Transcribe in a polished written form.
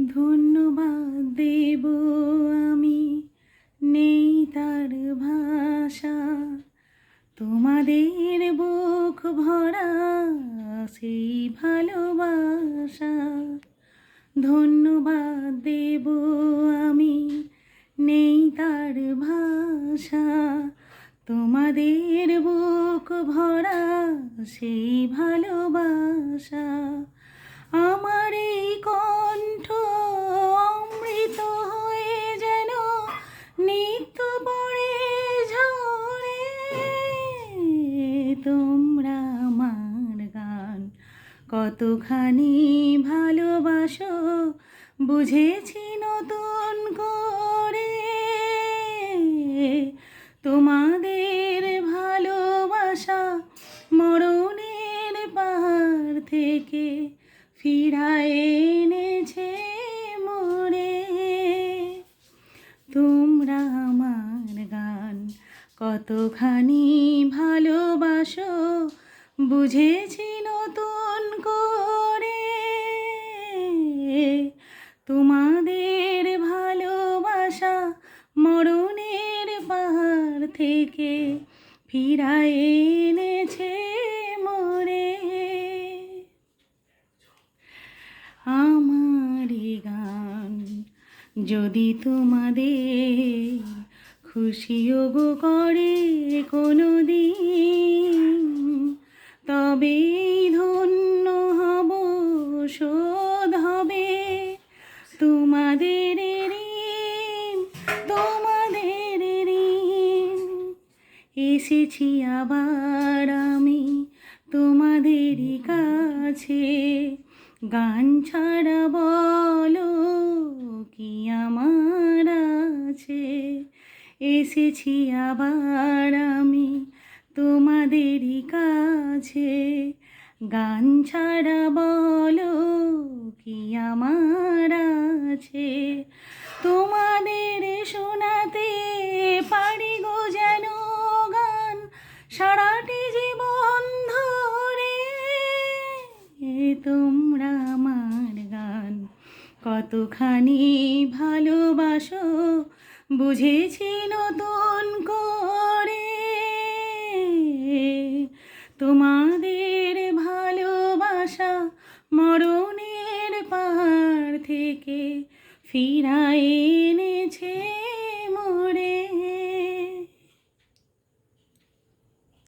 ধন্যবাদ দেব আমি, নেই তার ভাষা। তোমাদের বুক ভরা সেই ভালোবাসা। ধন্যবাদ দেব আমি, নেই তার ভাষা। তোমাদের বুক ভরা সেই ভালোবাসা। আমার এই কণ্ঠ অমৃত হয়ে যেন নিত্য পড়ে ঝরে। তোমরা আমার গান কতখানি ভালোবাসো বুঝেছি নতুন করে। তোমাদের ভালোবাসা মরণের পাহাড় থেকে ফিরায় এনেছে মোরে। তোমরা আমার গান কতখানি ভালোবাসো বুঝেছি নতুন করে। তোমাদের ভালোবাসা মরণের পাহাড় থেকে ফিরায় এনেছে মোরে। আমার গান যদি তোমাদের খুশিও গো করে কোনো দিন, তবেই ধন্য হব, শোধ হবে তোমাদের ঋণ, তোমাদের ঋণ। এসেছি আবার আমি তোমাদেরই কাছে, গান ছাড়া বলো কি আমার আছে। এসেছি আবার আমি তোমাদেরই কাছে, গান ছাড়া বলো কি আমার আছে। তোমাদের শোনাতে পারি গো যেন গান সারাটি জীবন ধরে। তোমরা আমার গান কতখানি ভালোবাসো বুঝেছি নতুন করে। তোমাদের ভালোবাসা মরণের পাহাড় থেকে ফিরায় এনেছে